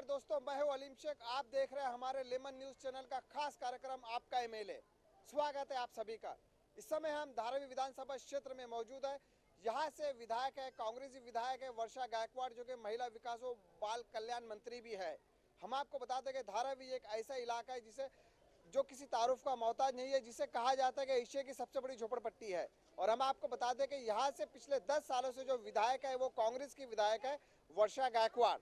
नमस्कार दोस्तों, मैं हूं अलीम शेख। आप देख रहे हैं हमारे लेमन न्यूज चैनल का खास कार्यक्रम आपका एमएलए। स्वागत है आप सभी का। इस समय हम धारावी विधानसभा क्षेत्र में मौजूद है। यहाँ से विधायक है, कांग्रेसी विधायक है वर्षा गायकवाड़, जो कि महिला विकास व बाल कल्याण मंत्री भी है। हम आपको बता दें कि धारावी एक ऐसा इलाका है जिसे जो किसी तारुफ का मोहताज नहीं है, जिसे कहा जाता है कि एशिया की सबसे बड़ी झोपड़पट्टी है। और हम आपको बता दें कि यहाँ से पिछले 10 सालों से जो विधायक है वो कांग्रेस की विधायक है वर्षा गायकवाड़,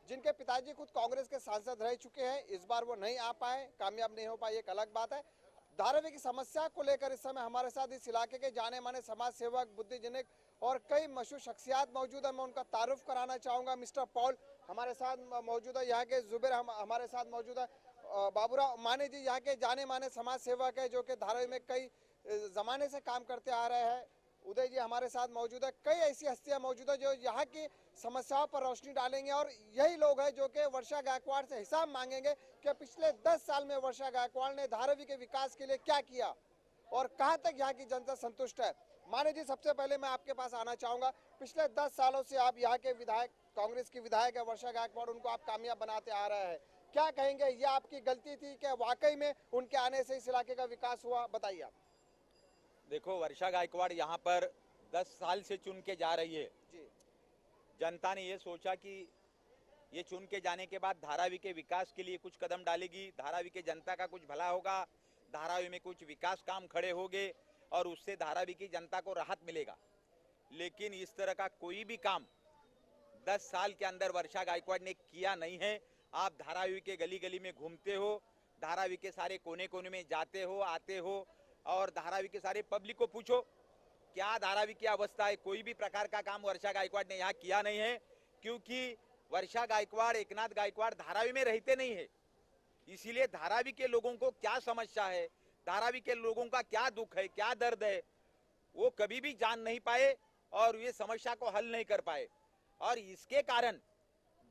जिनके पिताजी खुद कांग्रेस के सांसद रह चुके हैं। इस बार वो नहीं आ पाए, कामयाब नहीं हो पाए, एक अलग बात है। धारावी की समस्या को लेकर इस समय हमारे साथ इस इलाके के जाने माने समाज सेवक, बुद्धिजीवी और कई मशहूर शख्सियात मौजूद है। मैं उनका तारुफ कराना चाहूँगा। मिस्टर पॉल हमारे साथ मौजूद है, यहाँ के जुबेर हमारे साथ मौजूद है, बाबूराव माने जी यहाँ के जाने माने समाज सेवक है जो कि धारावी में कई जमाने से काम करते आ रहे हैं। उदय जी हमारे साथ मौजूद है। कई ऐसी हस्तियां मौजूद है जो यहाँ की समस्याओं पर रोशनी डालेंगे और यही लोग हैं जो कि वर्षा गायकवाड़ से हिसाब मांगेंगे कि पिछले 10 साल में वर्षा गायकवाड़ ने धारावी के विकास के लिए क्या किया और कहां तक यहाँ की जनता संतुष्ट है। माने जी, सबसे पहले मैं आपके पास आना चाहूंगा। पिछले 10 सालों से आप यहाँ के विधायक, कांग्रेस की विधायक है वर्षा गायकवाड़, उनको आप कामयाब बनाते आ रहे हैं। क्या कहेंगे, ये आपकी गलती थी क्या वाकई में उनके आने से इस इलाके का विकास हुआ? बताइए आप। देखो, वर्षा गायकवाड़ यहाँ पर 10 साल से चुन के जा रही है जी। जनता ने ये सोचा कि ये चुन के जाने के बाद धारावी के विकास के लिए कुछ कदम डालेगी, धारावी के जनता का कुछ भला होगा, धारावी में कुछ विकास काम खड़े होंगे और उससे धारावी की जनता को राहत मिलेगा। लेकिन इस तरह का कोई भी काम 10 साल के अंदर वर्षा गायकवाड़ ने किया नहीं है। आप धारावी के गली गली में घूमते हो, धारावी के सारे कोने कोने में जाते हो, आते हो और धारावी के सारे पब्लिक को पूछो क्या धारावी की अवस्था है। कोई भी प्रकार का काम वर्षा गायकवाड़ ने यहाँ किया नहीं है, क्योंकि वर्षा गायकवाड़, एकनाथ गायकवाड़ धारावी में रहते नहीं है। इसीलिए धारावी के लोगों को क्या समस्या है, धारावी के लोगों का क्या दुख है, क्या दर्द है, वो कभी भी जान नहीं पाए और ये समस्या को हल नहीं कर पाए। और इसके कारण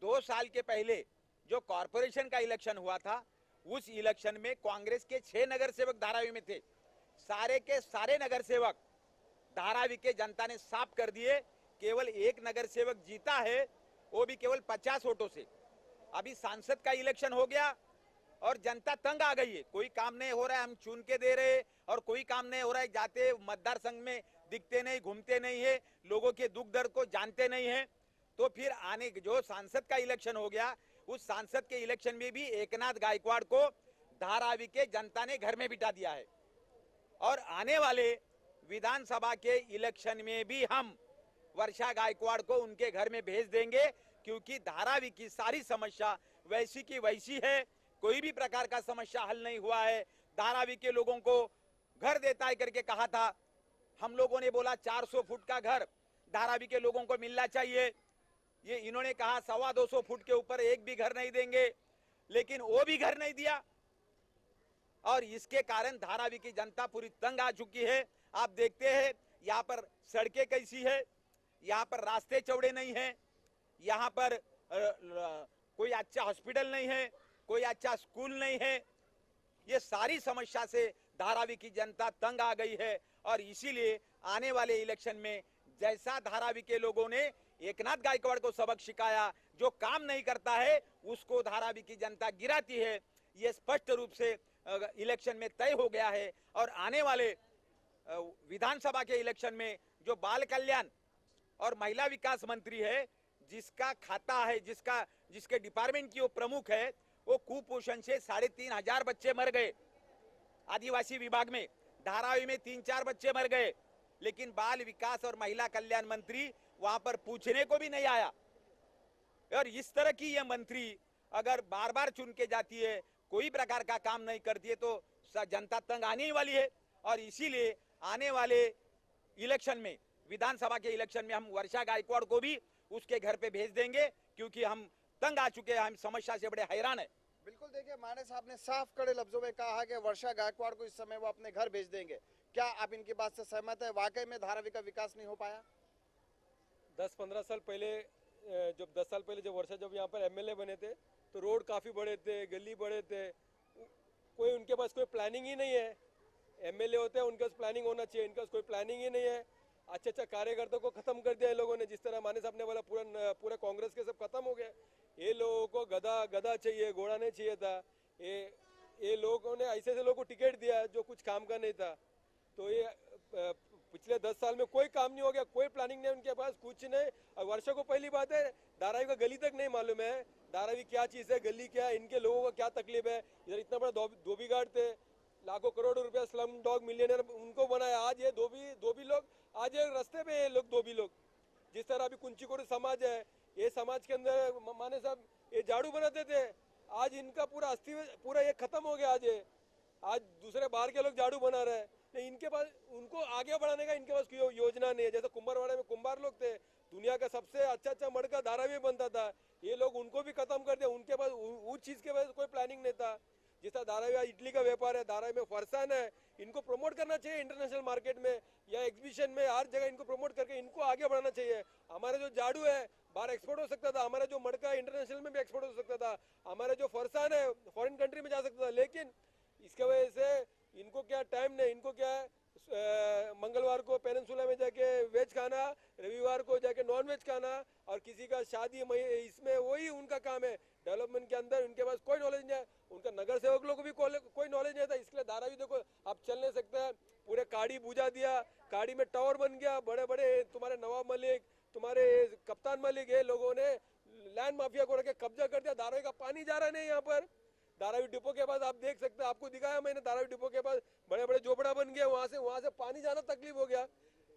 2 साल के पहले जो कॉरपोरेशन का इलेक्शन हुआ था, उस इलेक्शन में कांग्रेस के 6 नगर सेवक धारावी में थे। सारे के सारे नगर सेवक धारावी के जनता ने साफ कर दिए। केवल एक नगर सेवक जीता है, वो भी केवल 50 वोटों से। अभी सांसद का इलेक्शन हो गया और जनता तंग आ गई है। कोई काम नहीं हो रहा है, हम चुन के दे रहे, और कोई काम नहीं हो रहा है, जाते मतदार संघ में दिखते नहीं, घूमते नहीं है, लोगों के दुख दर्द को जानते नहीं है। तो फिर आने जो सांसद का इलेक्शन हो गया, उस सांसद के इलेक्शन में भी एकनाथ गायकवाड़ को धारावी के जनता ने घर में बिठा दिया है। और आने वाले विधानसभा के इलेक्शन में भी हम वर्षा गायकवाड़ को उनके घर में भेज देंगे, क्योंकि धारावी की सारी समस्या वैसी की वैसी है। कोई भी प्रकार का समस्या हल नहीं हुआ है। धारावी के लोगों को घर देता है करके कहा था, हम लोगों ने बोला 400 फुट का घर धारावी के लोगों को मिलना चाहिए। ये इन्होंने कहा 225 फुट के ऊपर एक भी घर नहीं देंगे, लेकिन वो भी घर नहीं दिया। और इसके कारण धारावी की जनता पूरी तंग आ चुकी है। आप देखते हैं यहाँ पर सड़कें कैसी है, यहाँ पर रास्ते चौड़े नहीं है, यहाँ पर कोई अच्छा हॉस्पिटल नहीं है, कोई अच्छा स्कूल नहीं है। ये सारी समस्या से धारावी की जनता तंग आ गई है। और इसीलिए आने वाले इलेक्शन में जैसा धारावी के लोगों ने एकनाथ गायकवाड़ को सबक सिखाया, जो काम नहीं करता है उसको धारावी की जनता गिराती है, ये स्पष्ट रूप से इलेक्शन में तय हो गया है। और आने वाले विधानसभा के इलेक्शन में जो बाल कल्याण और महिला विकास मंत्री है, जिसका खाता है, जिसके डिपार्टमेंट की वो प्रमुख है, वो कुपोषण से 3500 बच्चे मर गए। आदिवासी विभाग में धारावी में 3-4 बच्चे मर गए, लेकिन बाल विकास और महिला कल्याण मंत्री वहां पर पूछने को भी नहीं आया। और इस तरह की ये मंत्री अगर बार बार चुन के जाती है, कोई प्रकार का काम नहीं करती है, तो जनता तंग आने ही वाली है। और इसीलिए आने वाले इलेक्शन में, विधानसभा के इलेक्शन में, हम वर्षा गायकवाड़ को भी उसके घर पे भेज देंगे, क्योंकि हम तंग आ चुके हैं, हम समस्या से बड़े हैरान है। बिल्कुल, देखिए माने साहब ने साफ कड़े लफ्जों में कहा है कि वर्षा गायकवाड़ को इस समय वो अपने घर भेज देंगे। क्या आप इनकी बात से सहमत है? वाकई में धारावी का विकास नहीं हो पाया? 10-15 साल पहले, जब 10 साल पहले जब वर्षा जब यहाँ पर एमएलए बने थे, तो रोड काफ़ी बड़े थे, गली बड़े थे, कोई उनके पास कोई प्लानिंग ही नहीं है। एमएलए होते हैं, उनके पास प्लानिंग होना चाहिए, इनके पास कोई प्लानिंग ही नहीं है। अच्छा कार्यकर्ताओं को खत्म कर दिया इन लोगों ने। जिस तरह माने साहब ने बोला, पूरा कांग्रेस के सब खत्म हो गया। ये लोगों को गधा गधा चाहिए, घोड़ा नहीं चाहिए था। ये लोगों ने ऐसे लोगों को टिकट दिया जो कुछ काम का नहीं था। तो ये पिछले 10 साल में कोई काम नहीं हो गया, कोई प्लानिंग नहीं उनके पास, कुछ नहीं। और वर्षों को पहली बात है, धारावी का गली तक नहीं मालूम है धारावी क्या चीज़ है, गली क्या है, इनके लोगों को क्या तकलीफ है। इधर इतना बड़ा धोबी घाट थे, लाखों करोड़ों रुपया स्लम डॉग मिलियनर उनको बनाया। आज ये धोबी लोग आज ये रास्ते पे ये लोग धोबी लोग। जिस तरह अभी कुंचीकोट समाज है, ये समाज के अंदर माने साहब ये झाड़ू बनाते थे, आज इनका पूरा पूरा ये खत्म हो गया। आज दूसरे बाहर के लोग झाड़ू बना रहे हैं, नहीं इनके पास उनको आगे बढ़ाने का इनके पास कोई योजना नहीं है। जैसे कुंभारवाड़े में कुंभार लोग थे, दुनिया का सबसे अच्छा मडका धारावी बनता था, ये लोग उनको भी खत्म कर दिया। उनके पास उस चीज के वजह से कोई प्लानिंग नहीं था। जिस तरह धारावी इडली का व्यापार है, धारावी में फरसान है, इनको प्रमोट करना चाहिए इंटरनेशनल मार्केट में या एग्जीबिशन में, हर जगह इनको प्रमोट करके इनको आगे बढ़ाना चाहिए। हमारे जो झाड़ू है बाहर एक्सपोर्ट हो सकता था, हमारा जो मडका इंटरनेशनल में भी एक्सपोर्ट हो सकता था, हमारा जो फरसान है फॉरेन कंट्री में जा सकता था। लेकिन इसके वजह से इनको क्या टाइम नहीं, इनको क्या है मंगलवार को पेनिनसुला में जाके वेज खाना, रविवार को जाके नॉन वेज खाना, और किसी का शादी इसमें वही उनका काम है। डेवलपमेंट के अंदर उनके पास कोई नॉलेज नहीं है, उनका नगर सेवक लोगों को भी कोई नॉलेज नहीं था। इसलिए धारावी देखो आप चल नहीं सकते हैं, पूरे काड़ी बुझा दिया, काड़ी में टावर बन गया, बड़े बड़े तुम्हारे नवाब मलिक, तुम्हारे कप्तान मलिक, ये लोगों ने लैंड माफिया को रखे कब्जा कर दिया। धारावी का पानी जा रहा नहीं यहाँ पर। धारावी डिपो के पास आप देख सकते हैं, आपको दिखाया मैंने, धारावी डिपो के पास बड़े बड़े झोपड़ा बन गया, वहां से पानी जाना तकलीफ हो गया।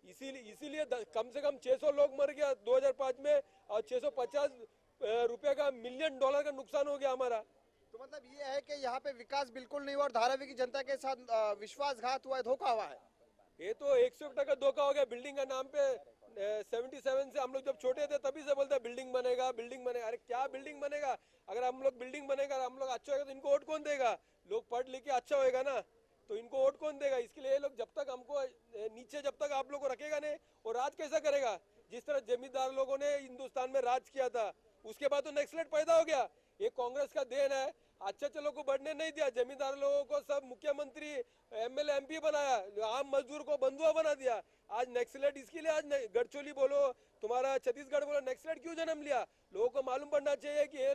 इसीलिए कम से कम 600 लोग मर गया 2005 में, और 650 रुपए का $1 मिलियन का नुकसान हो गया हमारा। तो मतलब ये है कि यहाँ पे विकास बिल्कुल नहीं हुआ और धारावी की जनता के साथ विश्वासघात हुआ है, धोखा हुआ है। ये तो 101% धोखा हो गया। बिल्डिंग का नाम पे 77 से हम लोग जब छोटे थे तभी से बोलते बिल्डिंग बनेगा बिल्डिंग बनेगा। अरे क्या बिल्डिंग बनेगा? अगर हम लोग बिल्डिंग बनेगा, हम लोग अच्छा होगा तो इनको वोट कौन देगा? लोग पढ़ लिख के अच्छा होएगा ना, तो इनको वोट कौन देगा? इसके लिए ये लोग जब तक हमको नीचे जब तक आप लोग को रखेगा नहीं, और राज कैसा करेगा? जिस तरह जमींदार लोगों ने हिंदुस्तान में राज किया था, उसके बाद तो नक्सलेट पैदा हो गया। ये कांग्रेस का देन है। अच्छे लोगों को बढ़ने नहीं दिया, जमींदार लोगों को सब मुख्यमंत्री एमएलए एमपी बनाया, आम मजदूर को बंधुआ बना दिया। आज नक्सलेट इसके लिए, आज गढ़चोली बोलो, तुम्हारा छत्तीसगढ़ बोलो, नक्सलेट क्यों जन्म लिया? लोगों को मालूम पड़ना चाहिए कि ये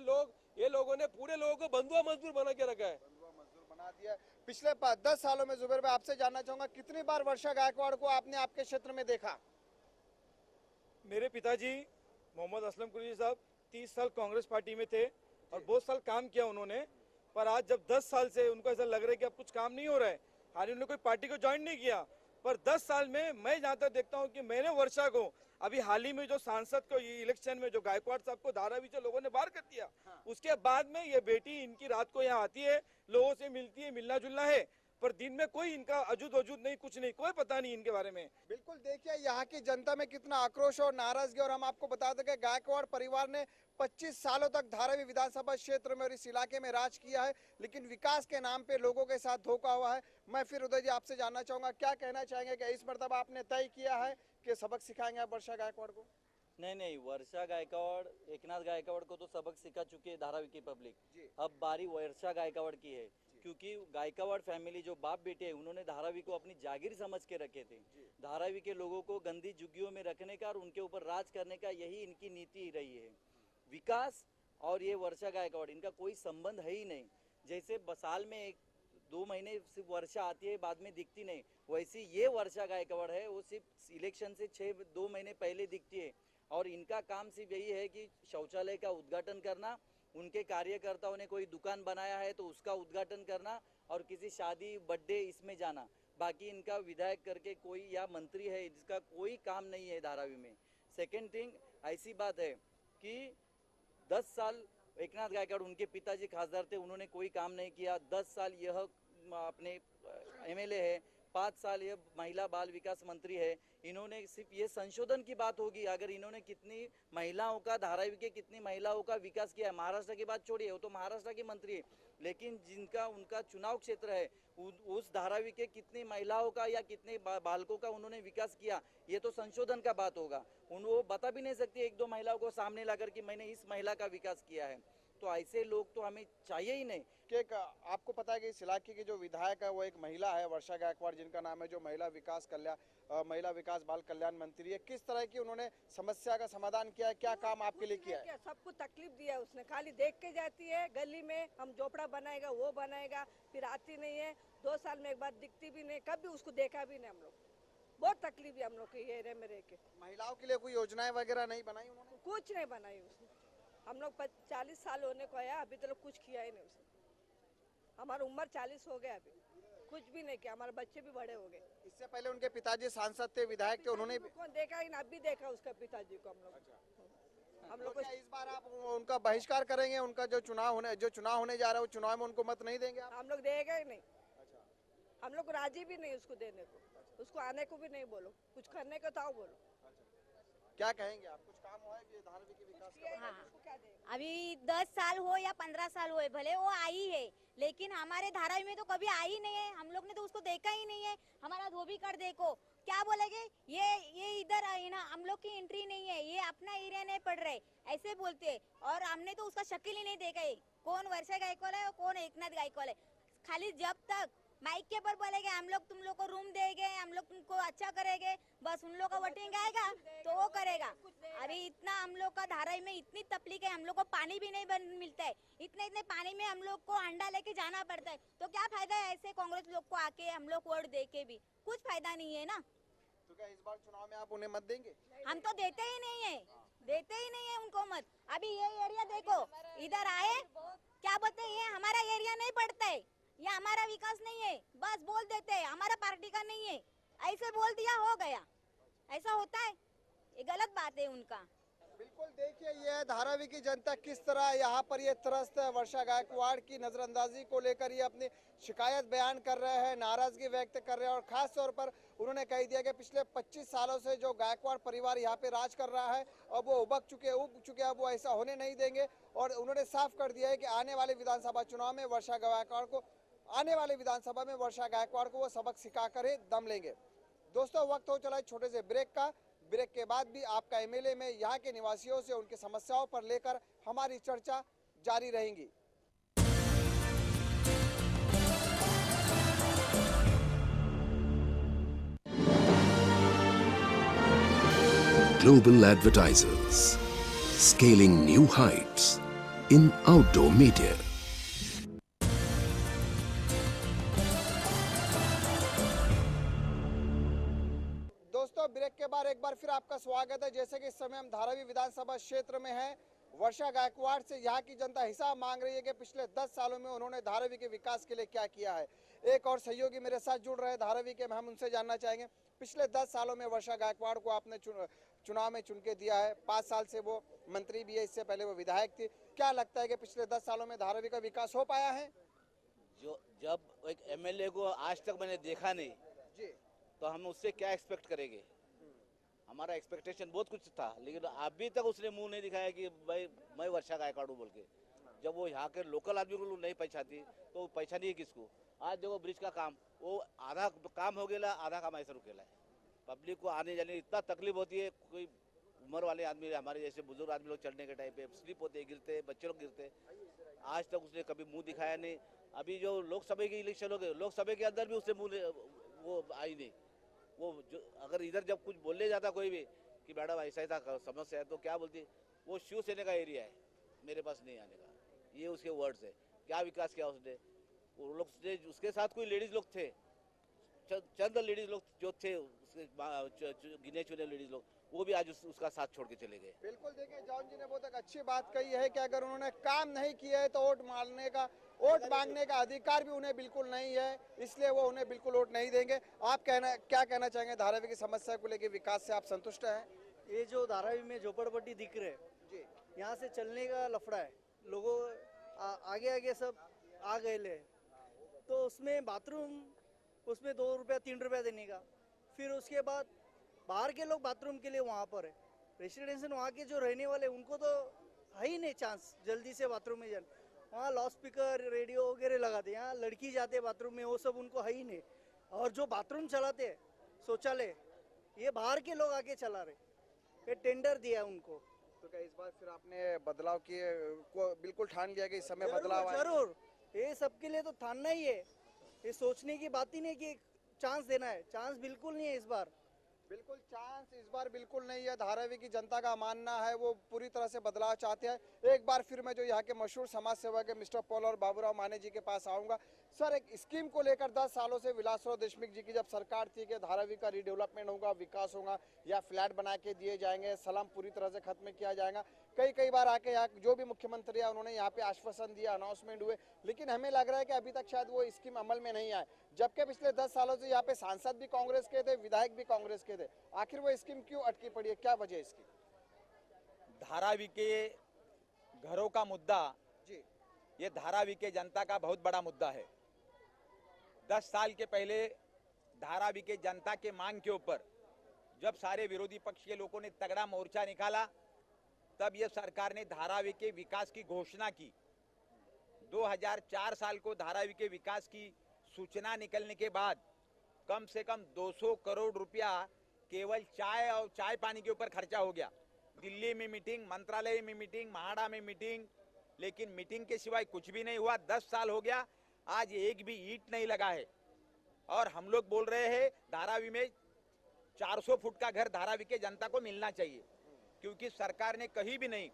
लोगों ने पूरे लोगों को बंधुआ मजदूर बना के रखा है, मजदूर बना दिया। पिछले 10 सालों में जुबेर भाई आपसे जानना चाहूंगा, कितनी बार वर्षा गायकवाड़ को आपने आपके क्षेत्र में देखा? मेरे पिताजी मोहम्मद असलम कुरैशी साहब 30 साल कांग्रेस पार्टी में थे और बहुत साल काम किया उन्होंने, पर आज जब 10 साल से उनको ऐसा लग रहा है कि अब कुछ काम नहीं हो रहा है, हाल ही उन्होंने कोई पार्टी को ज्वाइन नहीं किया, पर 10 साल में मैं जहाँ तक देखता हूँ कि मैंने वर्षा को अभी हाल ही में जो सांसद को ये इलेक्शन में जो गायकवाड़ साहब को धारावी से लोगों ने बाहर कर दिया, उसके बाद में ये बेटी इनकी रात को यहाँ आती है, लोगों से मिलती है, मिलना जुलना है, पर दिन में कोई इनका अजूद वजूद नहीं, कुछ नहीं, कोई पता नहीं इनके बारे में। बिल्कुल, देखिए यहाँ की जनता में कितना आक्रोश और नाराजगी। और हम आपको बता दें कि गायकवाड़ परिवार ने 25 सालों तक धारावी विधानसभा क्षेत्र में और इस इलाके में राज किया है, लेकिन विकास के नाम पे लोगों के साथ धोखा हुआ है। मैं फिर उदय जी आपसे जानना चाहूंगा, क्या कहना चाहेंगे कि इस मरतबा आपने तय किया है कि सबक सिखाएंगे आप वर्षा गायकवाड़ को? नहीं, वर्षा गायकवाड़, एकनाथ गायकवाड़ को तो सबक सिखा चुकी है धारावी की पब्लिक। अब बारी वर्षा गायकवाड़ की है, क्योंकि गायकवाड़ फैमिली जो बाप बेटे हैं, उन्होंने धारावी को अपनी जागीर समझ के रखे थे। धारावी के लोगों को गंदी झुग्गियों में रखने का और उनके ऊपर राज करने का यही इनकी नीति रही है। विकास और ये वर्षा गायकवाड़, इनका कोई संबंध है ही नहीं। जैसे साल में 1-2 महीने सिर्फ वर्षा आती है, बाद में दिखती नहीं, वैसी ये वर्षा गायकवाड़ है, वो सिर्फ इलेक्शन से 2 महीने पहले दिखती है। और इनका काम सिर्फ यही है कि शौचालय का उद्घाटन करना, उनके कार्यकर्ताओं ने कोई दुकान बनाया है तो उसका उद्घाटन करना, और किसी शादी बर्थडे इसमें जाना। बाकी इनका विधायक करके कोई या मंत्री है जिसका कोई काम नहीं है धारावी में। सेकेंड थिंग, ऐसी बात है कि 10 साल एकनाथ गायकवाड़, उनके पिताजी खासदार थे, उन्होंने कोई काम नहीं किया। 10 साल यह अपने एमएलए है, 5 साल ये महिला बाल विकास मंत्री है। इन्होंने सिर्फ ये संशोधन की बात होगी, अगर इन्होंने कितनी महिलाओं का, धारावी के कितनी महिलाओं का विकास किया है, महाराष्ट्र की बात छोड़िए, वो तो महाराष्ट्र की मंत्री है, लेकिन जिनका उनका चुनाव क्षेत्र है, उस धारावी के कितनी महिलाओं का या कितने बालकों का उन्होंने विकास किया, ये तो संशोधन का बात होगा। वो बता भी नहीं सकती 1-2 महिलाओं को सामने लाकर कि मैंने इस महिला का विकास किया है। तो ऐसे लोग तो हमें चाहिए ही नहीं। कि आपको पता है कि इस इलाके की जो विधायक है वो एक महिला है, वर्षा गायकवाड़ जिनका नाम है, जो महिला विकास बाल कल्याण मंत्री है। किस तरह की उन्होंने समस्या का समाधान किया है, क्या काम आपके लिए किया है? सबको तकलीफ दिया है उसने, खाली देख के जाती है गली में, हम झोपड़ा बनाएगा वो बनाएगा, फिर आती नहीं है, 2 साल में एक बार दिखती भी नहीं, कभी उसको देखा भी नहीं हम लोग। बहुत तकलीफ है हम लोग के एरिया में रह के। महिलाओं के लिए कोई योजनाएं वगैरह नहीं बनाई उन्होंने? कुछ नहीं बनाई उसने। हम लोग 40 साल होने को आया, अभी तो लोग कुछ किया ही नहीं उसने। हमारा उम्र 40 हो गया, अभी कुछ भी नहीं किया, हमारे बच्चे भी बड़े हो गए। इससे पहले उनके पिताजी सांसद थे, विधायक थे, उन्होंने भी कौन देखा ही ना, अभी देखा उसका पिताजी को हम लोग। हम तो लोग क्या इस बार आप उनका बहिष्कार करेंगे? उनका जो चुनाव होने जा रहा है वो चुनाव में उनको मत नहीं देंगे आप? हम लोग देगा ही नहीं। हम लोग राजी भी नहीं उसको देने को, उसको आने को भी नहीं बोलो, कुछ करने को तो बोलो। क्या कहेंगे आप? कुछ काम हुआ है कि धारावी के विकास का? हाँ, अभी 10 साल हो या 15 साल हो, भले वो आई है, लेकिन हमारे धारावी में तो कभी आई नहीं है। हम लोग ने तो उसको देखा ही नहीं है। हमारा धोबी कर देखो, क्या बोलेंगे, ये इधर आई ना, हम लोग की एंट्री नहीं है, ये अपना एरिया नहीं पड़ रहे, ऐसे बोलते। और हमने तो उसका शक्ल ही नहीं देखा है, कौन वर्षा गायकवाड़ है और कौन एकनाथ गायकवाड़ है। खाली जब तक माइक के पर बोलेंगे हम लोग तुम लोग को रूम देंगे, हम लोग तुमको अच्छा करेंगे, बस उन लोग का वोटिंग आएगा तो वो करेगा। अभी इतना हम लोग का धारावी में इतनी तकलीफ है, हम लोग को पानी भी नहीं मिलता है, इतने पानी में हम लोग को अंडा लेके जाना पड़ता है। तो क्या फायदा है ऐसे कांग्रेस लोग को आके हम लोग वोट दे के भी, कुछ फायदा नहीं है ना। तो क्या इस बार चुनाव में आप उन्हें मत देंगे? हम तो देते ही नहीं है उनको मत। अभी ये एरिया देखो, इधर आए क्या बोलते हैं, ये हमारा एरिया नहीं पड़ता है, ये हमारा विकास नहीं है, बस बोल देते हैं हमारा पार्टी का नहीं है, ऐसे बोल दिया हो गया। ऐसा होता है, ये गलत बात है उनका। बिल्कुल, देखिए ये धारावी की जनता किस तरह यहाँ पर ये त्रस्त है। वर्षा गायकवाड़ की नजरअंदाजी को लेकर ये अपनी शिकायत बयान कर रहे हैं, नाराजगी व्यक्त कर रहे हैं, और खास तौर पर उन्होंने कह दिया कि पिछले 25 सालों से जो गायकवाड़ परिवार यहाँ पे राज कर रहा है, अब वो उब चुके हैं, अब वो ऐसा होने नहीं देंगे। और उन्होंने साफ कर दिया है कि आने वाले विधानसभा चुनाव में वर्षा गायकवाड़ को वो सबक सिखा कर ही दम लेंगे। दोस्तों, वक्त हो चला है छोटे से ब्रेक का। ब्रेक के बाद भी आपका एमएलए में यहाँ के निवासियों से उनकी समस्याओं पर लेकर हमारी चर्चा जारी रहेंगी। Global advertisers, scaling new heights in outdoor media. दोस्तों, ब्रेक के बाद एक बार फिर आपका स्वागत है। जैसे कि इस समय हम धारावी विधानसभा क्षेत्र में हैं, वर्षा गायकवाड़ से यहाँ की जनता हिसाब मांग रही है कि पिछले 10 सालों में उन्होंने धारावी के विकास के लिए क्या किया है। एक और सहयोगी मेरे साथ जुड़ रहे हैं धारावी के, हम उनसे जानना चाहेंगे, पिछले 10 सालों में वर्षा गायकवाड़ को आपने चुनाव में चुन के दिया है, 5 साल से वो मंत्री भी है, इससे पहले वो विधायक थी। क्या लगता है कि पिछले 10 सालों में धारावी का विकास हो पाया है? जो जब एक एमएलए को आज तक मैंने देखा नहीं जी, तो हम उससे क्या एक्सपेक्ट करेंगे। हमारा एक्सपेक्टेशन बहुत कुछ था, लेकिन अभी तक उसने मुंह नहीं दिखाया कि भाई मैं वर्षा गायकवाड़ हूं बोल के। जब वो यहाँ के लोकल आदमी को नहीं पहचानती तो वो पहचानिए किसको। आज देखो ब्रिज का काम, वो आधा काम हो गया, आधा काम ऐसा रुकेला है। पब्लिक को आने जाने इतना तकलीफ होती है। कोई उम्र वाले आदमी, हमारे जैसे बुजुर्ग आदमी लोग चढ़ने के टाइम पे स्लिप होते, गिरते, बच्चे लोग गिरते, आज तक उसने कभी मुंह दिखाया नहीं। अभी जो लोकसभा की इलेक्शन हो गए, लोकसभा के अंदर भी उससे मुंह वो आई नहीं। वो जो अगर इधर जब कुछ बोलने जाता कोई भी कि मैडम ऐसा ऐसा समस्या है, तो क्या बोलती, वो शिवसेना का एरिया है, मेरे पास नहीं आने का। ये उसके वर्ड्स है। क्या विकास किया उसने? वो लोग उसके साथ कोई लेडीज लोग थे, चंद लेडीज लोग जो थे उसके गिने चुने लेडीज लोग, वो भी आज उसका साथ छोड़ के चले गए। बिल्कुल, देखिए जॉन जी ने बहुत एक अच्छी बात कही है कि अगर उन्होंने काम नहीं किया है तो वोट मांगने का अधिकार भी उन्हें बिल्कुल नहीं है, इसलिए वो उन्हें बिल्कुल वोट नहीं देंगे। आप क्या कहना चाहेंगे धारावी की समस्या को लेकर? विकास से आप संतुष्ट हैं? ये जो धारावी में झोपड़पट्टी दिख रहे जी, यहाँ से चलने का लफड़ा है, लोगों आगे सब आ गए ले, तो उसमें बाथरूम, उसमें 2 रुपया 3 रुपया देने का, फिर उसके बाद बाहर के लोग बाथरूम के लिए वहाँ पर है, रेसिडेंशियल वहाँ के जो रहने वाले उनको तो है ही नहीं चांस जल्दी से बाथरूम में जाने। वहाँ लाउड स्पीकर रेडियो वगैरह लगाते, यहाँ लड़की जाते बाथरूम में, वो सब उनको है ही नहीं। और जो बाथरूम चलाते शौचालय, ये बाहर के लोग आके चला रहे, ये टेंडर दिया उनको। तो क्या इस बार फिर आपने बदलाव किए को बिल्कुल ठान लिया कि इस समय बदलाव आए? जरूर ये सबके लिए तो ठानना ही है, ये सोचने की बात ही नहीं कि चांस देना है, चांस बिल्कुल नहीं है इस बार। बिल्कुल चांस इस बार बिल्कुल नहीं है। धारावी की जनता का मानना है वो पूरी तरह से बदलाव चाहते हैं। एक बार फिर मैं जो यहाँ के मशहूर समाज सेवक है मिस्टर पॉल और बाबूराव माने जी के पास आऊंगा। सर, एक स्कीम को लेकर 10 सालों से विलासराव देशमुख जी की जब सरकार थी कि धारावी का रीडेवलपमेंट होगा, विकास होगा, या फ्लैट बना के दिए जाएंगे, सलाम पूरी तरह से खत्म किया जाएगा। कई बार आके यहाँ जो भी मुख्यमंत्री है उन्होंने यहाँ पे आश्वासन दिया, अनाउंसमेंट हुए, लेकिन हमें लग रहा है कि अभी तक शायद वो स्कीम अमल में नहीं आए। जबकि पिछले 10 सालों से यहाँ पे सांसद भी कांग्रेस के थे, विधायक भी कांग्रेस के थे। आखिर वो स्कीम क्यों अटकी पड़ी है, क्या वजह है इसकी? धारावी के घरों का मुद्दा जी, ये धारावी के जनता का बहुत बड़ा मुद्दा है। 10 साल के पहले धारावी के जनता के मांग के ऊपर जब सारे विरोधी पक्ष के लोगों ने तगड़ा मोर्चा निकाला, तब ये सरकार ने धारावी के विकास की घोषणा की। 2004 साल को धारावी के विकास की सूचना निकलने के बाद कम से कम 200 करोड़ रुपया केवल चाय और चाय पानी के ऊपर खर्चा हो गया। दिल्ली में मीटिंग, मंत्रालय में मीटिंग, महाड़ा में मीटिंग, लेकिन मीटिंग के सिवाय कुछ भी नहीं हुआ। 10 साल हो गया, आज एक भी ईंट नहीं लगा है। और हम लोग बोल रहे हैं धारावी में 400 फुट का घर धारावी के जनता को मिलना चाहिए, क्योंकि सरकार ने कहीं भी नहीं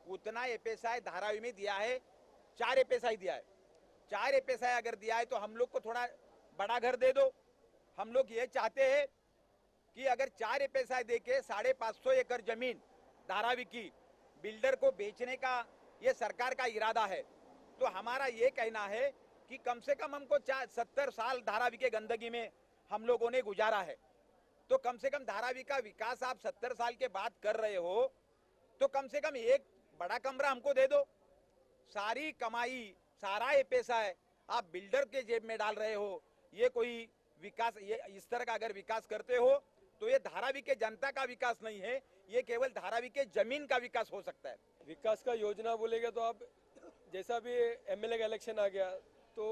उतना एफएसआई धारावी में दिया है। 4 एफएसआई दिया है। 4 एफएसआई अगर दिया है तो हम लोग को थोड़ा बड़ा घर दे दो। हम लोग ये चाहते हैं कि अगर 4 एफएसआई देके 550 एकड़ जमीन धारावी की बिल्डर को बेचने का ये सरकार का इरादा है, तो हमारा ये कहना है कि कम से कम हमको 70 साल धारावी के गंदगी में हम लोगों ने गुजारा है, तो कम से कम धारावी का विकास आप 70 साल के बाद कर रहे हो, तो कम से कम एक बड़ा कमरा हमको दे दो। सारी कमाई, सारा एफएसआई आप बिल्डर के जेब में डाल रहे हो। ये कोई विकास, ये इस तरह का अगर विकास करते हो तो ये धारावी के जनता का विकास नहीं है, ये केवल धारावी के जमीन का विकास हो सकता है। विकास का योजना बोलेगा तो आप जैसा भी एमएलए का इलेक्शन आ गया, तो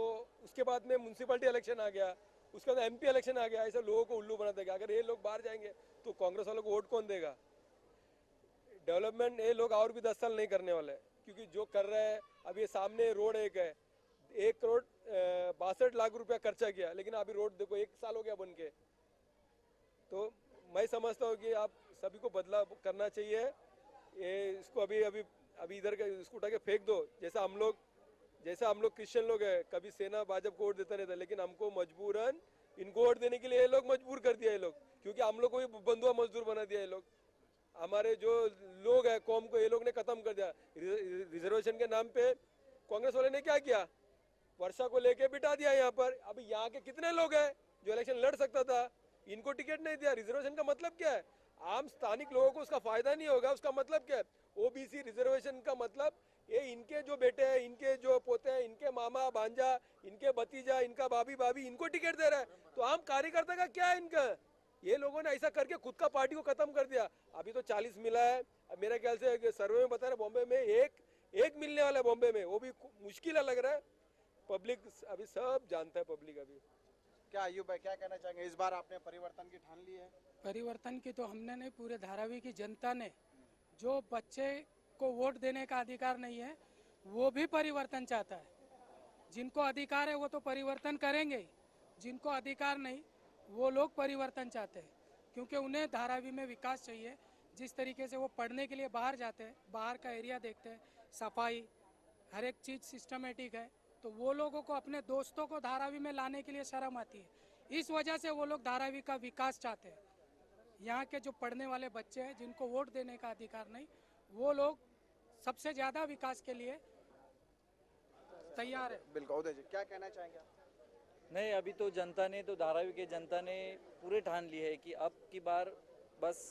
उसके बाद में म्यूनसिपलिटी इलेक्शन आ गया, उसके बाद एमपी इलेक्शन आ गया, ऐसे लोगों को उल्लू बना देगा। अगर ये लोग बाहर जाएंगे तो कांग्रेस वालों को वोट कौन देगा? डेवलपमेंट ये लोग और भी 10 साल नहीं करने वाले, क्योंकि जो कर रहे हैं अभी सामने रोड एक है, 1 करोड़ 62 लाख रुपया खर्चा किया, लेकिन अभी रोड देखो 1 साल हो गया बन के। तो मैं समझता हूँ कि आप सभी को बदलाव करना चाहिए। ये इसको अभी इधर का इसको उठा के फेंक दो। जैसा हम लोग क्रिश्चियन लोग हैं, कभी सेना भाजपा को वोट देता नहीं था, लेकिन हमको मजबूरन इनको वोट देने के लिए ये लोग मजबूर कर दिया। ये लोग क्योंकि हम लोग को भी बंधुआ मजदूर बना दिया। ये लोग हमारे जो लोग हैं कौम को ये लोग ने खत्म कर दिया। रिजर्वेशन के नाम पे कांग्रेस वाले ने क्या किया, वर्षा को लेके बिठा दिया यहाँ पर। अभी यहाँ के कितने लोग हैं जो इलेक्शन लड़ सकता था, इनको टिकट नहीं दिया। रिजर्वेशन का मतलब क्या है? आम स्थानिक लोगों को उसका फायदा नहीं होगा। उसका मतलब क्या है? ओबीसी रिजर्वेशन का मतलब ये इनके जो बेटे हैं, इनके जो पोते हैं, इनके मामा भांजा, इनके भतीजा, इनका भाभी इनको टिकट दे रहा है। तो आम कार्यकर्ता का क्या है इनका? ये लोगों ने ऐसा करके खुद का पार्टी को खत्म कर दिया। अभी तो 40 मिला है, मेरे ख्याल से सर्वे में बता रहे बॉम्बे में एक मिलने वाला है बॉम्बे में, वो भी मुश्किल लग रहा है। पब्लिक अभी सब जानता है। पब्लिक अभी क्या अयूब भाई क्या कहना चाहेंगे? इस बार आपने परिवर्तन की ठान ली है? परिवर्तन की तो हमने नहीं, पूरे धारावी की जनता ने, जो बच्चे को वोट देने का अधिकार नहीं है वो भी परिवर्तन चाहता है। जिनको अधिकार है वो तो परिवर्तन करेंगे ही, जिनको अधिकार नहीं वो लोग परिवर्तन चाहते हैं, क्योंकि उन्हें धारावी में विकास चाहिए। जिस तरीके से वो पढ़ने के लिए बाहर जाते हैं, बाहर का एरिया देखते हैं, सफाई हर एक चीज़ सिस्टमेटिक है, तो वो लोगों को अपने दोस्तों को धारावी में लाने के लिए शर्म आती है। इस वजह से वो लोग धारावी का विकास चाहते हैं। यहाँ के जो पढ़ने वाले बच्चे हैं जिनको वोट देने का अधिकार नहीं, वो लोग सबसे ज़्यादा विकास के लिए तैयार है। बिल्कुल। उदय जी क्या कहना चाहेंगे आप? नहीं, अभी तो जनता ने, तो धारावी के जनता ने पूरे ठान ली है कि अब की बार बस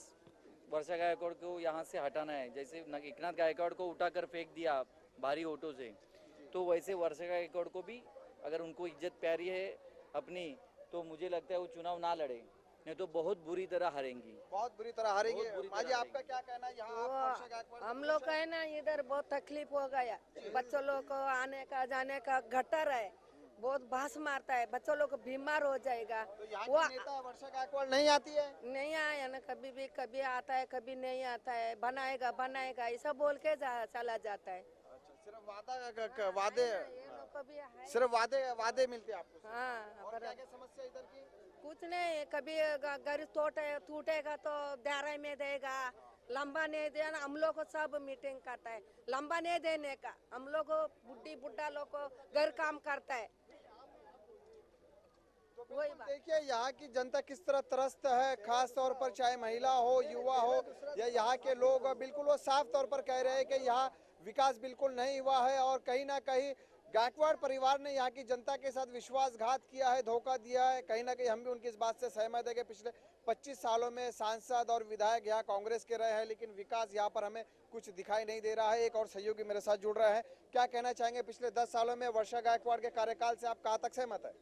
वर्षा गायकवाड़ को यहाँ से हटाना है। जैसे एकनाथ गायकवाड़ को उठाकर फेंक दिया भारी वोटों से, तो वैसे वर्षा गायकवाड़ को भी अगर उनको इज्जत प्यारी है अपनी, तो मुझे लगता है वो चुनाव ना लड़े, नहीं तो बहुत बुरी तरह हारेंगी। बहुत बुरी तरह हारेंगे। माँ जी आपका क्या कहना है? यहाँ आप वर्षा गायकवाड़ हम लोग का है ना, इधर बहुत तकलीफ हो गया। बच्चों लोग को आने का जाने का गटर है, बहुत भास मारता है, बच्चों लोग बीमार हो जाएगा। तो यहाँ की नेता वर्षा गायकवाड़ नहीं आती है? नहीं आया ना, कभी आता है, कभी नहीं आता है। बनाएगा ऐसा बोल के चला जाता है। अच्छा, सिर्फ वादे कभी है सिर्फ वादे वादे मिलते हैं आपको? हाँ और क्या क्या समस्या इधर की? कुछ नहीं, कभी घर टूटेगा तो दायरे में देगा, लंबा नहीं देना। हम लोग को सब मीटिंग करता है, लंबा नहीं देने का। हम लोग को बुढ़ी बुढ़ा लोग को घर काम करता है। वही बात। देखिए यहाँ की जनता किस तरह त्रस्त है, खास तौर पर चाहे महिला हो, युवा हो या यहाँ के लोग, बिल्कुल वो साफ तौर पर कह रहे हैं कि यहाँ विकास बिल्कुल नहीं हुआ है और कहीं ना कहीं गायकवाड़ परिवार ने यहाँ की जनता के साथ विश्वासघात किया है, धोखा दिया है। कहीं ना कहीं हम भी उनकी इस बात से सहमत है कि पिछले 25 सालों में सांसद और विधायक यहाँ कांग्रेस के रहे हैं, लेकिन विकास यहाँ पर हमें कुछ दिखाई नहीं दे रहा है। एक और सहयोगी मेरे साथ जुड़ रहे हैं, क्या कहना चाहेंगे पिछले 10 सालों में वर्षा गायकवाड़ के कार्यकाल से आप कहाँ तक सहमत है?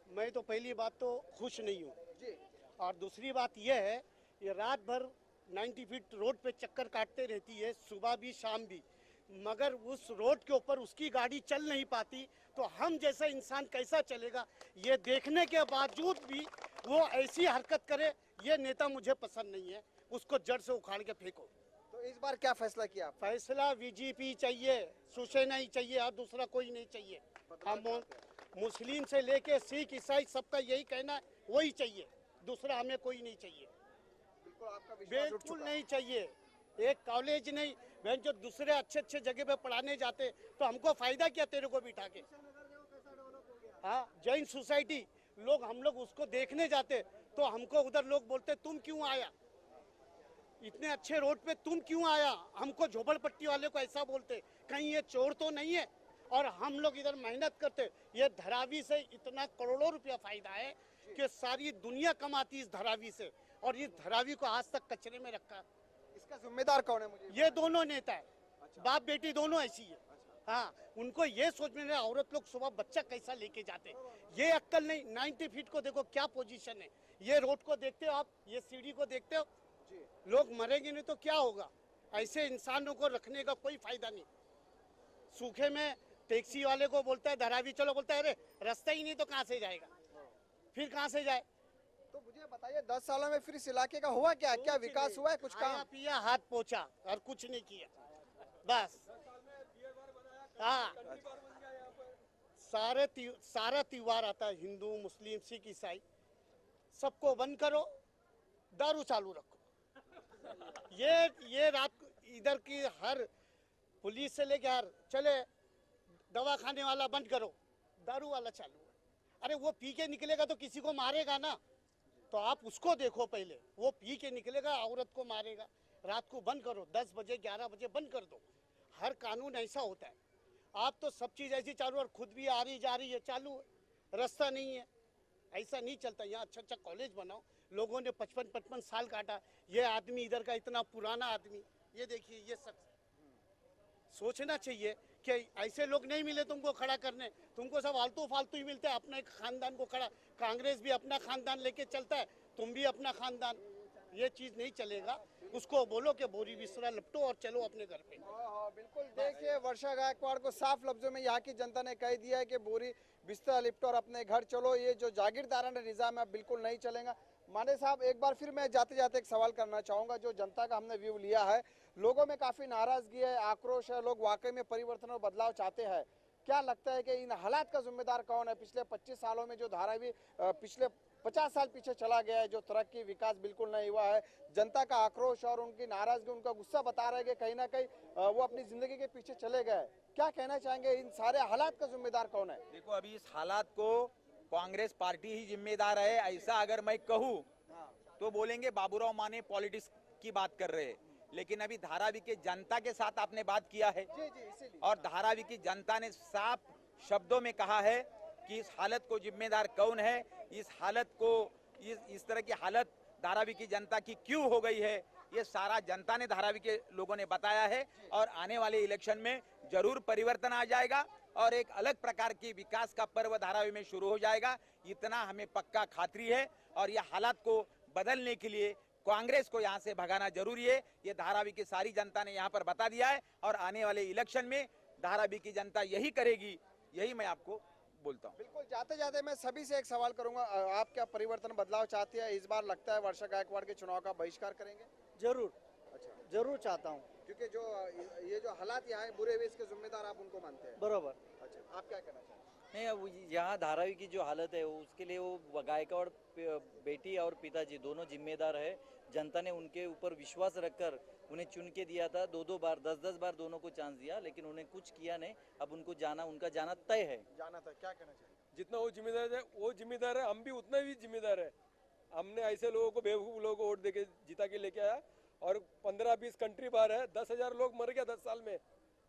मैं तो पहली बात तो खुश नहीं हूँ जी, और दूसरी बात यह है ये रात भर 90 फीट रोड पे चक्कर काटते रहती है, सुबह भी शाम भी, मगर उस रोड के ऊपर उसकी गाड़ी चल नहीं पाती तो हम जैसा इंसान कैसा चलेगा? ये देखने के बावजूद भी वो ऐसी हरकत करे, ये नेता मुझे पसंद नहीं है। उसको जड़ से उखाड़ के फेंको। तो इस बार क्या फैसला किया? फैसला बीजेपी चाहिए, शिवसेना ही चाहिए, और दूसरा कोई नहीं चाहिए। हम मुस्लिम से लेके सिख ईसाई सबका यही कहना है, वही चाहिए, दूसरा हमें कोई नहीं चाहिए। बिल्कुल आपका विश्वास उठ बिल्कुल चुका। नहीं चाहिए। एक कॉलेज नहीं, बहन जो दूसरे अच्छे अच्छे जगह पे पढ़ाने जाते तो हमको फायदा क्या तेरे को बिठा के? हाँ, जैन सोसाइटी लोग, हम लोग उसको देखने जाते तो हमको उधर लोग बोलते तुम क्यों आया, इतने अच्छे रोड पे तुम क्यों आया? हमको झोपड़पट्टी वाले को ऐसा बोलते, कहीं ये चोर तो नहीं है? और हम लोग इधर मेहनत करते, ये धरावी से इतना करोड़ों रुपया फायदा है कि सारी दुनिया कमाती इस धरावी से, और इस धरावी को आज तक कचरे में रखा। इसका जिम्मेदार कौन है? मुझे ये दोनों नेता है, बाप बेटी दोनों ऐसी है। हाँ, उनको ये सोच में नहीं, औरत लोग सुबह बच्चा कैसा लेके जाते, ये अक्कल नहीं। 90 फीट को देखो क्या पोजीशन है, ये रोड को देखते हो आप, ये सीढ़ी को देखते हो, लोग मरेंगे नहीं तो क्या होगा? ऐसे इंसानों को रखने का कोई फायदा नहीं। सूखे में टैक्सी वाले को बोलता है धरावी चलो, बोलता है अरे रास्ता ही नहीं तो कहाँ से जाएगा, फिर कहाँ से जाए? तो मुझे बताइए 10 सालों में फिर इस इलाके का हुआ क्या? क्या विकास हुआ है? कुछ काम पिया हाथ पोछा और कुछ नहीं किया, बस। हाँ, सारा त्योहार आता है, हिंदू मुस्लिम सिख ईसाई, सबको बंद करो, दारू चालू रखो। ये रात इधर की हर पुलिस से लेके हर चले, दवा खाने वाला बंद करो, दारू वाला चालू है। अरे वो पी के निकलेगा तो किसी को मारेगा ना, तो आप उसको देखो पहले, वो पी के निकलेगा औरत को मारेगा। रात को बंद करो, 10 बजे 11 बजे बंद कर दो। हर कानून ऐसा होता है। आप तो सब चीज ऐसी चालू, और खुद भी आ रही जा रही है, चालू है, रास्ता नहीं है, ऐसा नहीं चलता। यहाँ अच्छा अच्छा कॉलेज बनाओ, लोगों ने 55 साल काटा। ये आदमी इधर का इतना पुराना आदमी, ये देखिए, ये शख्स, सोचना चाहिए कि ऐसे लोग नहीं मिले तुमको खड़ा करने, तुमको सब आलतू फालतू ही मिलते हैं। अपने खानदान को खड़ा, कांग्रेस भी अपना खानदान लेके चलता है, तुम भी अपना खानदान, ये चीज नहीं चलेगा। उसको बोलो कि बोरी बिस्तरा लपटो और चलो अपने घर पे। बिल्कुल, देखिए वर्षा गायकवाड़ को साफ लफ्जों में यहाँ की जनता ने कह दिया है कि बोरी बिस्तरा लिपटो और अपने घर चलो। ये जो जागीरदाराना निजाम है बिल्कुल नहीं चलेगा। माने साहब, एक बार फिर मैं जाते जाते एक सवाल करना चाहूंगा। जो जनता का हमने व्यू लिया है, लोगों में काफी नाराजगी है, आक्रोश है, लोग वाकई में परिवर्तन और बदलाव चाहते हैं। क्या लगता है कि इन हालात का जिम्मेदार कौन है? पिछले 25 सालों में जो धारावी पिछले 50 साल पीछे चला गया है, जो तरक्की विकास बिल्कुल नहीं हुआ है, जनता का आक्रोश और उनकी नाराजगी, उनका गुस्सा बता रहे हैं कि कहीं ना कहीं वो अपनी जिंदगी के पीछे चले गए। क्या कहना चाहेंगे, इन सारे हालात का जिम्मेदार कौन है? देखो, अभी इस हालात को कांग्रेस पार्टी ही जिम्मेदार है, ऐसा अगर मैं कहूँ तो बोलेंगे बाबूराव माने पॉलिटिक्स की बात कर रहे हैं। लेकिन अभी धारावी के जनता के साथ आपने बात किया है, और धारावी की जनता ने साफ शब्दों में कहा है कि इस हालत को जिम्मेदार कौन है, इस हालत को, इस तरह की हालत धारावी की जनता की क्यों हो गई है, ये सारा जनता ने, धारावी के लोगों ने बताया है। और आने वाले इलेक्शन में जरूर परिवर्तन आ जाएगा और एक अलग प्रकार की विकास का पर्व धारावी में शुरू हो जाएगा, इतना हमें पक्का खातरी है। और ये हालात को बदलने के लिए कांग्रेस को यहाँ से भगाना जरूरी है, ये धारावी की सारी जनता ने यहाँ पर बता दिया है। और आने वाले इलेक्शन में धारावी की जनता यही करेगी, यही मैं आपको बोलता हूँ। बिल्कुल, जाते जाते मैं सभी से एक सवाल करूंगा, आप क्या परिवर्तन बदलाव चाहते हैं? इस बार लगता है वर्षा गायकवाड़ के चुनाव का बहिष्कार करेंगे? जरूर, अच्छा, जरूर चाहता हूँ, क्योंकि जो ये जो हालात यहाँ है बुरे हुए, इसके जिम्मेदार आप उनको मानते हैं? बरोबर। अच्छा, आप क्या कहना चाहते हैं? नहीं, अब यहाँ धारावी की जो हालत है उसके लिए वो गायकवाड़ बेटी और पिताजी दोनों जिम्मेदार है। जनता ने उनके ऊपर विश्वास रखकर उन्हें चुन के दिया था, 2-2 बार 10-10 बार दोनों को चांस दिया, लेकिन उन्हें कुछ किया नहीं। अब उनका जाना तय है। जाना था, क्या कहना चाहिए? जितना वो जिम्मेदार है, हम भी उतना ही जिम्मेदार है। हमने ऐसे लोगों को, बेवकूफ लोगों को वोट देके जीता के लेके आया, और 15-20 कंट्री बाहर है, 10,000 लोग मर गया 10 साल में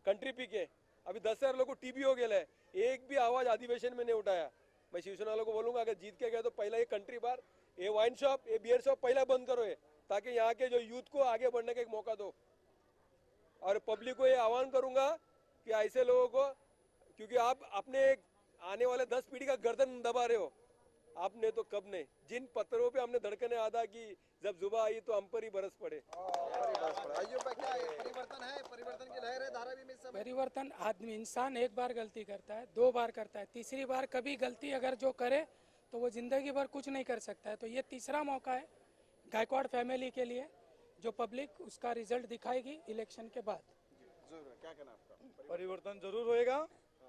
कंट्री पी के। अभी 10,000 लोग को टीबी हो गया है, एक भी आवाज अधिवेशन में नहीं उठाया। मैं शिवसेना वालों को बोलूंगा, अगर जीत के गए तो पहला ये कंट्री बार, ये वाइन शॉप, ये बियर शॉप पहला बंद करो, ताकि यहाँ के जो यूथ को आगे बढ़ने का एक मौका दो। और पब्लिक को ये आह्वान करूंगा कि ऐसे लोगों को, क्योंकि आप अपने आने वाले 10 पीढ़ी का गर्दन दबा रहे हो, आपने तो कब नहीं। जिन पत्थरों पे हमने धड़कने आदा की, जब जुबा आई तो हम पर ही बरस पड़े। अय्यूब भाई, क्या है? परिवर्तन है, परिवर्तन की लहर है धारावी में इस समय। परिवर्तन, आदमी इंसान एक बार गलती करता है, 2 बार करता है, तीसरी बार कभी गलती अगर जो करे तो वो जिंदगी भर कुछ नहीं कर सकता है। तो ये तीसरा मौका है गायकवाड़ फैमिली के लिए, जो पब्लिक उसका रिजल्ट दिखाएगी इलेक्शन के बाद। जरूर, क्या कहना आपका? परिवर्तन जरूर होएगा।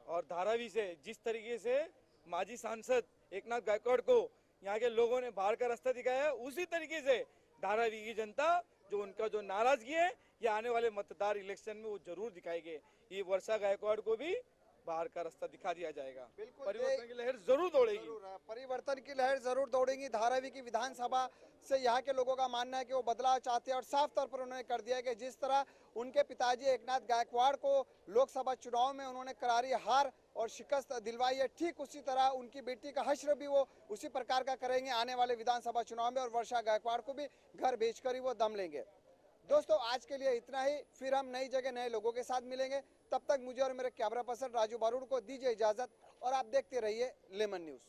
और धारावी से जिस तरीके से माजी सांसद एकनाथ गायकवाड़ को यहाँ के लोगों ने बाहर का रास्ता दिखाया है, उसी तरीके से धारावी की जनता जो उनका जो नाराजगी है, ये आने वाले मतदार इलेक्शन में वो जरूर दिखाएंगे। ये वर्षा गायकवाड़ को भी बाहर का रास्ता दिखा दिया जाएगा। बिल्कुल, परिवर्तन की लहर जरूर दौड़ेगी। परिवर्तन की लहर जरूर दौड़ेगी। धारावी की विधानसभा से यहाँ के लोगों का मानना है कि वो बदलाव चाहते हैं, और साफ तौर पर उन्होंने कर दिया है कि जिस तरह उनके पिताजी एकनाथ गायकवाड़ को लोकसभा चुनाव में उन्होंने करारी हार और शिकस्त दिलवाई है, ठीक उसी तरह उनकी बेटी का हश्र भी वो उसी प्रकार का करेंगे आने वाले विधानसभा चुनाव में, और वर्षा गायकवाड़ को भी घर भेजकर ही वो दम लेंगे। दोस्तों, आज के लिए इतना ही। फिर हम नई जगह नए लोगों के साथ मिलेंगे। तब तक मुझे और मेरे कैमरा पर्सन राजू बारूड़ को दीजिए इजाजत, और आप देखते रहिए लेमन न्यूज।